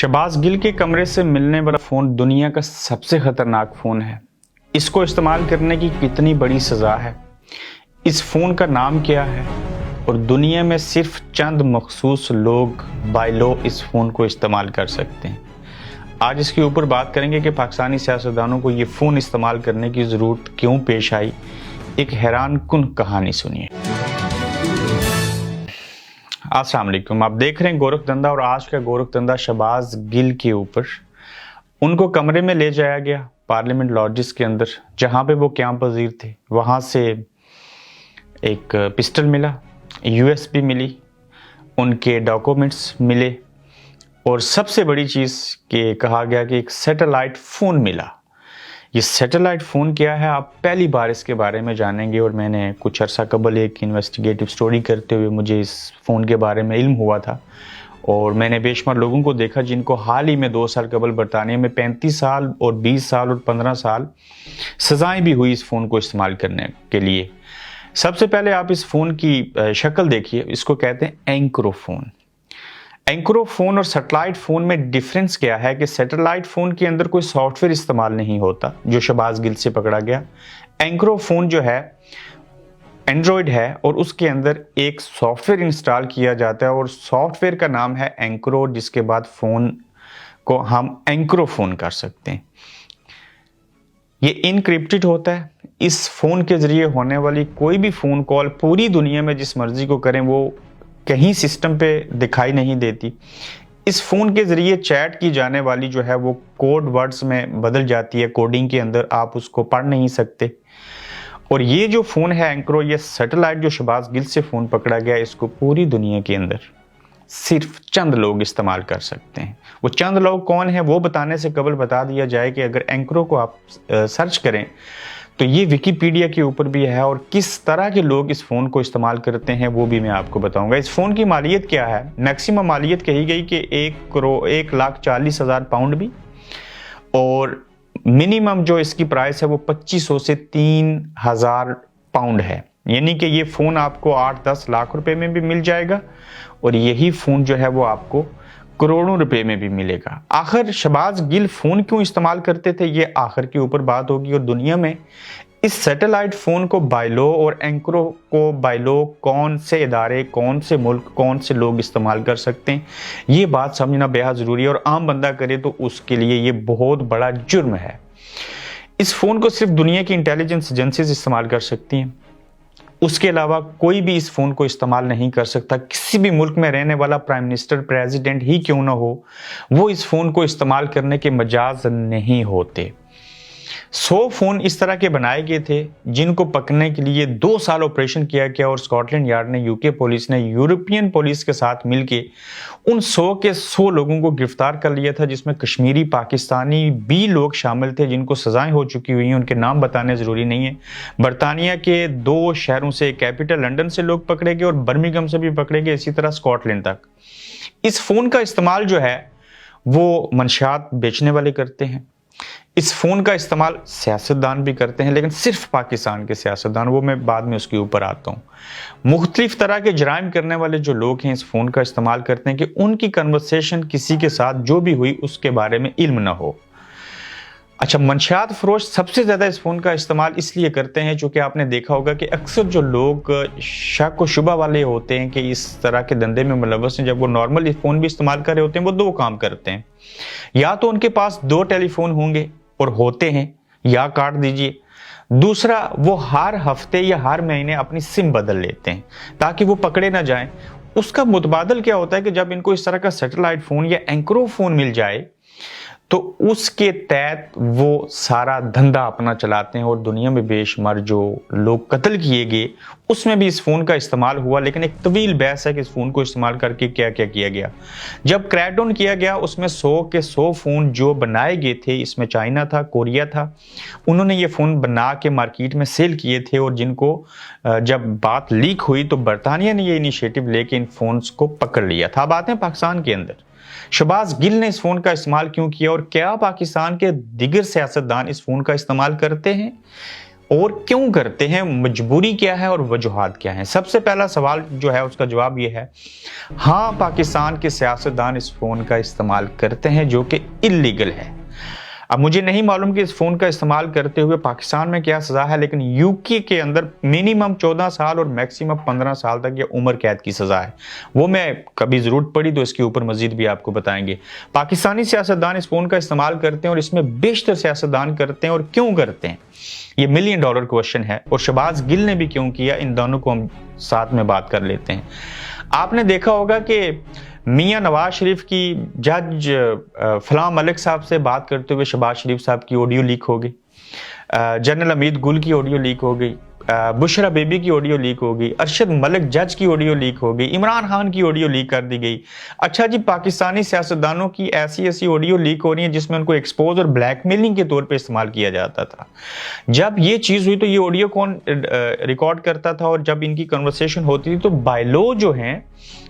शहबाज गिल के कमरे से मिलने वाला फ़ोन दुनिया का सबसे ख़तरनाक फ़ोन है। इसको इस्तेमाल करने की कितनी बड़ी सज़ा है, इस फ़ोन का नाम क्या है और दुनिया में सिर्फ चंद मखसूस लोग बाय लॉ इस फ़ोन को इस्तेमाल कर सकते हैं। आज इसके ऊपर बात करेंगे कि पाकिस्तानी सियासतदानों को ये फ़ोन इस्तेमाल करने की ज़रूरत क्यों पेश आई। एक हैरान कुन कहानी सुनिए। अस्सलाम वालेकुम, आप देख रहे हैं गोरख धंधा और आज का गोरख धंधा शहबाज गिल के ऊपर। उनको कमरे में ले जाया गया पार्लियामेंट लॉजिस के अंदर जहां पे वो क़याम पज़ीर थे। वहां से एक पिस्टल मिला, यूएसबी मिली, उनके डॉक्यूमेंट्स मिले और सबसे बड़ी चीज़ कि कहा गया कि एक सैटेलाइट फ़ोन मिला। ये सैटेलाइट फ़ोन क्या है, आप पहली बार इसके बारे में जानेंगे। और मैंने कुछ अर्सा कबल एक इन्वेस्टिगेटिव स्टोरी करते हुए मुझे इस फ़ोन के बारे में इल्म हुआ था और मैंने बेशुमार लोगों को देखा जिनको हाल ही में 2 साल कबल बरतानिया में 35 साल और 20 साल और 15 साल सज़ाएँ भी हुई इस फ़ोन को इस्तेमाल करने के लिए। सबसे पहले आप इस फ़ोन की शक्ल देखिए, इसको कहते हैं एंक्रोफ़ोन। एंक्रोफ़ोन और सैटेलाइट फ़ोन में डिफरेंस क्या है कि सैटेलाइट फ़ोन के अंदर कोई सॉफ्टवेयर इस्तेमाल नहीं होता जो शहबाज गिल से पकड़ा गया। एंक्रोफ़ोन जो है एंड्रॉयड है और उसके अंदर एक सॉफ्टवेयर इंस्टॉल किया जाता है और सॉफ्टवेयर का नाम है एंक्रो, जिसके बाद फ़ोन को हम एंक्रोफ़ोन कर सकते हैं। ये इनक्रिप्टेड होता है। इस फ़ोन के ज़रिए होने वाली कोई भी फ़ोन कॉल पूरी दुनिया में जिस मर्ज़ी को करें वो कहीं सिस्टम पे दिखाई नहीं देती। इस फ़ोन के ज़रिए चैट की जाने वाली जो है वो कोड वर्ड्स में बदल जाती है, कोडिंग के अंदर आप उसको पढ़ नहीं सकते। और ये जो फ़ोन है एंक्रो, ये सैटेलाइट जो शहबाज गिल से फ़ोन पकड़ा गया, इसको पूरी दुनिया के अंदर सिर्फ चंद लोग इस्तेमाल कर सकते हैं। वो चंद लोग कौन है वो बताने से कबल बता दिया जाए कि अगर एंक्रो को आप सर्च करें तो ये विकिपीडिया के ऊपर भी है और किस तरह के लोग इस फ़ोन को इस्तेमाल करते हैं वो भी मैं आपको बताऊंगा। इस फ़ोन की मालियत क्या है, मैक्सिमम मालियत कही गई कि 1,40,000 पाउंड भी, और मिनिमम जो इसकी प्राइस है वो 2500 से 3,000 पाउंड है। यानी कि ये फ़ोन आपको 8-10 लाख रुपए में भी मिल जाएगा और यही फ़ोन जो है वो आपको करोड़ों रुपए में भी मिलेगा। आखिर शहबाज गिल फ़ोन क्यों इस्तेमाल करते थे, ये आखिर के ऊपर बात होगी। और दुनिया में इस सैटेलाइट फ़ोन को बाय लॉ और एंक्रो को बाय लॉ कौन से इदारे, कौन से मुल्क, कौन से लोग इस्तेमाल कर सकते हैं, ये बात समझना बेहद ज़रूरी है। और आम बंदा करे तो उसके लिए ये बहुत बड़ा जुर्म है। इस फ़ोन को सिर्फ दुनिया की इंटेलिजेंस एजेंसीज इस्तेमाल कर सकती हैं, उसके अलावा कोई भी इस फ़ोन को इस्तेमाल नहीं कर सकता। किसी भी मुल्क में रहने वाला प्राइम मिनिस्टर, प्रेसिडेंट ही क्यों ना हो, वो इस फ़ोन को इस्तेमाल करने के मजाज नहीं होते। 100 फ़ोन इस तरह के बनाए गए थे जिनको पकड़ने के लिए 2 साल ऑपरेशन किया गया और स्कॉटलैंड यार्ड ने, यूके पुलिस ने यूरोपियन पुलिस के साथ मिलके उन 100 के 100 लोगों को गिरफ्तार कर लिया था, जिसमें कश्मीरी, पाकिस्तानी भी लोग शामिल थे जिनको सजाएं हो चुकी हुई हैं। उनके नाम बताने ज़रूरी नहीं है। बरतानिया के 2 शहरों से, कैपिटल लंदन से लोग पकड़े गए और बर्मिंघम से भी पकड़े गए, इसी तरह स्कॉटलैंड तक। इस फ़ोन का इस्तेमाल जो है वो मंशियात बेचने वाले करते हैं। इस फ़ोन का इस्तेमाल सियासतदान भी करते हैं, लेकिन सिर्फ पाकिस्तान के सियासतदान, वो मैं बाद में उसके ऊपर आता हूँ। मुख्तलिफ तरह के जराइम करने वाले जो लोग हैं इस फ़ोन का इस्तेमाल करते हैं कि उनकी कन्वर्सेशन किसी के साथ जो भी हुई उसके बारे में इल्म ना हो। अच्छा, मंशियात फरोश सबसे ज़्यादा इस फ़ोन का इस्तेमाल इसलिए करते हैं चूँकि आपने देखा होगा कि अक्सर जो लोग शक व शुबा वाले होते हैं कि इस तरह के धंधे में मुलव्वस हैं, जब वो नॉर्मल फ़ोन भी इस्तेमाल कर रहे होते हैं, वो 2 काम करते हैं। या तो उनके पास 2 टेलीफोन होंगे और होते हैं, या काट दीजिए। दूसरा, वो हर हफ्ते या हर महीने अपनी सिम बदल लेते हैं ताकि वो पकड़े ना जाएं। उसका मुतबादल क्या होता है कि जब इनको इस तरह का सैटेलाइट फ़ोन या एंक्रो फ़ोन मिल जाए तो उसके तहत वो सारा धंधा अपना चलाते हैं और दुनिया में बेशुमार जो लोग कत्ल किए गए उसमें भी इस फ़ोन का इस्तेमाल हुआ। लेकिन एक तवील बहस है कि इस फ़ोन को इस्तेमाल करके क्या क्या किया गया। जब क्रैकडाउन किया गया उसमें 100 के 100 फ़ोन जो बनाए गए थे, इसमें चाइना था, कोरिया था, उन्होंने ये फ़ोन बना के मार्केट में सेल किए थे। और जिनको जब बात लीक हुई तो बरतानिया ने ये इनिशिएटिव लेके इन फ़ोन्स को पकड़ लिया था। अब आते हैं पाकिस्तान के अंदर शहबाज गिल ने इस फ़ोन का इस्तेमाल क्यों किया और क्या पाकिस्तान के दिगर सियासतदान इस फ़ोन का इस्तेमाल करते हैं اور کیوں کرتے ہیں, مجبوری کیا ہے اور وجوہات کیا ہیں. سب سے پہلا سوال جو ہے اس کا جواب یہ ہے, ہاں پاکستان کے سیاستدان اس فون کا استعمال کرتے ہیں جو کہ اللیگل ہے. اب مجھے نہیں معلوم کہ اس فون کا استعمال کرتے ہوئے پاکستان میں کیا سزا ہے, لیکن یوکی کے اندر منیمم 14 سال اور میکسیمم 15 سال تک یہ عمر قید کی سزا ہے. وہ میں کبھی ضرورت پڑی تو اس کے اوپر مزید بھی آپ کو بتائیں گے. پاکستانی سیاستدان اس فون کا استعمال کرتے ہیں اور اس میں بیشتر سیاستدان کرتے ہیں, اور کیوں کرتے ہیں یہ $1 ملین کویشچن ہے. اور شہباز گل نے بھی کیوں کیا, ان دونوں کو ہم ساتھ میں بات کر لیتے ہیں. آپ نے دیکھا ہوگا کہ میاں نواز شریف کی جج فلاں ملک صاحب سے بات کرتے ہوئے شہباز شریف صاحب کی آڈیو لیک ہو گئی, جنرل امید گل کی آڈیو لیک ہو گئی, بشرا بیبی کی آڈیو لیک ہو گئی, ارشد ملک جج کی آڈیو لیک ہو گئی, عمران خان کی آڈیو لیک کر دی گئی. اچھا جی, پاکستانی سیاستدانوں کی ایسی آڈیو لیک ہو رہی ہیں جس میں ان کو ایکسپوز اور بلیک میلنگ کے طور پہ استعمال کیا جاتا تھا. جب یہ چیز ہوئی تو یہ آڈیو کون ریکارڈ کرتا تھا, اور جب ان کی کنورسیشن ہوتی تھی تو بائی لا جو ہیں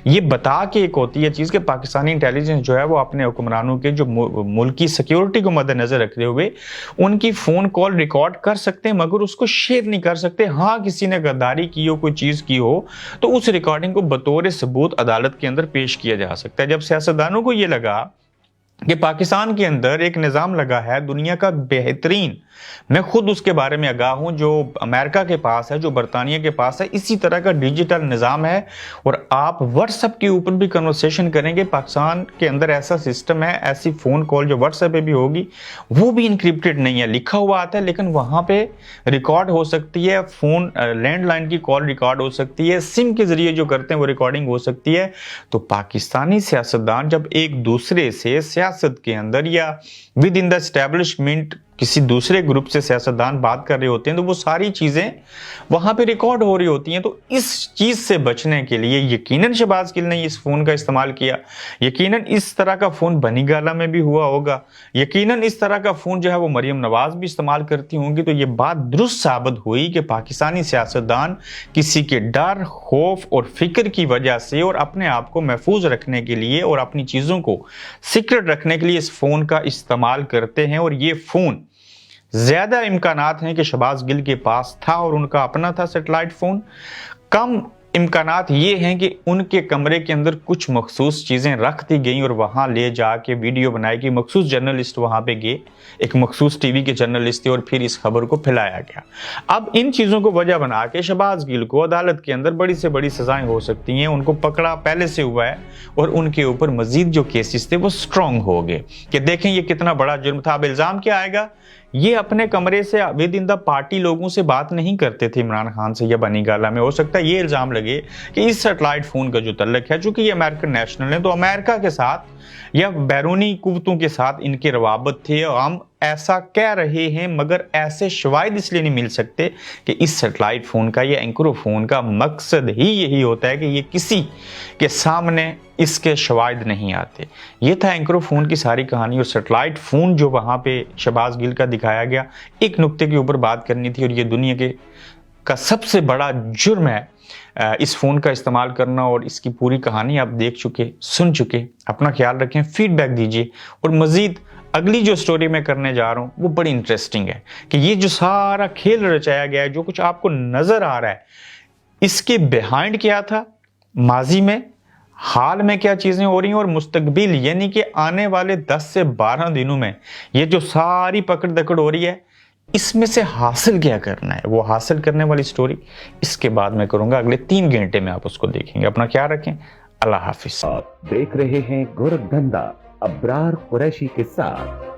یہ بتا کے ایک ہوتی ہے چیز کہ پاکستانی انٹیلیجنس جو ہے وہ اپنے حکمرانوں کے جو ملکی سیکیورٹی کو مد نظر رکھتے ہوئے ان کی فون کال ریکارڈ کر سکتے ہیں, مگر اس کو شیئر نہیں کر سکتے. ہاں کسی نے غداری کی ہو, کوئی چیز کی ہو, تو اس ریکارڈنگ کو بطور ثبوت عدالت کے اندر پیش کیا جا سکتا ہے. جب سیاستدانوں کو یہ لگا کہ پاکستان کے اندر ایک نظام لگا ہے دنیا کا بہترین, میں خود اس کے بارے میں آگاہ ہوں, جو امریکہ کے پاس ہے, جو برطانیہ کے پاس ہے, اسی طرح کا ڈیجیٹل نظام ہے, اور آپ واٹس ایپ کے اوپر بھی کنورسیشن کریں گے, پاکستان کے اندر ایسا سسٹم ہے, ایسی فون کال جو واٹس ایپ پہ بھی ہوگی وہ بھی انکرپٹڈ نہیں ہے, لکھا ہوا آتا ہے لیکن وہاں پہ ریکارڈ ہو سکتی ہے, فون لینڈ لائن کی کال ریکارڈ ہو سکتی ہے, سم کے ذریعے جو کرتے ہیں وہ ریکارڈنگ ہو سکتی ہے. تو پاکستانی سیاستدان جب ایک دوسرے سے سیاست کے اندر یا ود ان دا اسٹیبلشمنٹ کسی دوسرے گروپ سے سیاستدان بات کر رہے ہوتے ہیں تو وہ ساری چیزیں وہاں پہ ریکارڈ ہو رہی ہوتی ہیں. تو اس چیز سے بچنے کے لیے یقیناً شہباز گل نے اس فون کا استعمال کیا, یقیناً اس طرح کا فون بنی گالا میں بھی ہوا ہوگا, یقیناً اس طرح کا فون جو ہے وہ مریم نواز بھی استعمال کرتی ہوں گی. تو یہ بات درست ثابت ہوئی کہ پاکستانی سیاستدان کسی کے ڈر, خوف اور فکر کی وجہ سے اور اپنے آپ کو محفوظ رکھنے کے لیے اور اپنی چیزوں کو سیکرٹ رکھنے کے لیے اس فون کا استعمال کرتے ہیں. اور یہ فون زیادہ امکانات ہیں کہ شہباز گل کے پاس تھا اور ان کا اپنا تھا سیٹلائٹ فون, کم امکانات یہ ہیں کہ ان کے کمرے کے اندر کچھ مخصوص چیزیں رکھ دی گئیں اور وہاں لے جا کے ویڈیو بنائی گئی, مخصوص جرنلسٹ وہاں پہ گئے, ایک مخصوص ٹی وی کے جرنلسٹ تھے, اور پھر اس خبر کو پھیلایا گیا. اب ان چیزوں کو وجہ بنا کے شہباز گل کو عدالت کے اندر بڑی سے بڑی سزائیں ہو سکتی ہیں. ان کو پکڑا پہلے سے ہوا ہے اور ان کے اوپر مزید جو کیسز تھے وہ سٹرونگ ہو گئے کہ دیکھیں یہ کتنا بڑا جرم تھا. اب الزام کیا آئے گا, یہ اپنے کمرے سے ود ان دا پارٹی لوگوں سے بات نہیں کرتے تھے, عمران خان سے یا بنی گالا میں. ہو سکتا ہے یہ الزام لگے کہ اس سیٹلائٹ فون کا جو تعلق ہے, چونکہ یہ امریکن نیشنل ہے تو امریکہ کے ساتھ یا بیرونی قوتوں کے ساتھ ان کے روابط تھے. ہم ایسا کہہ رہے ہیں مگر ایسے شواہد اس لیے نہیں مل سکتے کہ اس سیٹلائٹ فون کا یا اینکرو فون کا مقصد ہی یہی ہوتا ہے کہ یہ کسی کے سامنے اس کے شواہد نہیں آتے. یہ تھا اینکرو فون کی ساری کہانی. اور سیٹلائٹ فون جو وہاں پہ شہباز گل کا دکھایا گیا, ایک نقطے کے اوپر بات کرنی تھی, اور یہ دنیا کا سب سے بڑا جرم ہے اس فون کا استعمال کرنا. اور اس کی پوری کہانی آپ دیکھ چکے, سن چکے. اپنا خیال رکھیں, فیڈ بیک دیجئے, اور مزید اگلی جو سٹوری میں کرنے جا رہا ہوں وہ بڑی انٹریسٹنگ ہے کہ یہ جو سارا کھیل رچایا گیا ہے, جو کچھ آپ کو نظر آ رہا ہے, اس کے بیہائنڈ کیا تھا, ماضی میں, حال میں کیا چیزیں ہو رہی ہیں, اور مستقبل یعنی کہ آنے والے 10 سے 12 دنوں میں یہ جو ساری پکڑ دکڑ ہو رہی ہے, اس میں سے حاصل کیا کرنا ہے. وہ حاصل کرنے والی سٹوری اس کے بعد میں کروں گا, اگلے 3 گھنٹے میں آپ اس کو دیکھیں گے. اپنا خیال رکھیں, اللہ حافظ. آپ دیکھ رہے ہیں گورکھ دھندا ابرار قریشی کے ساتھ.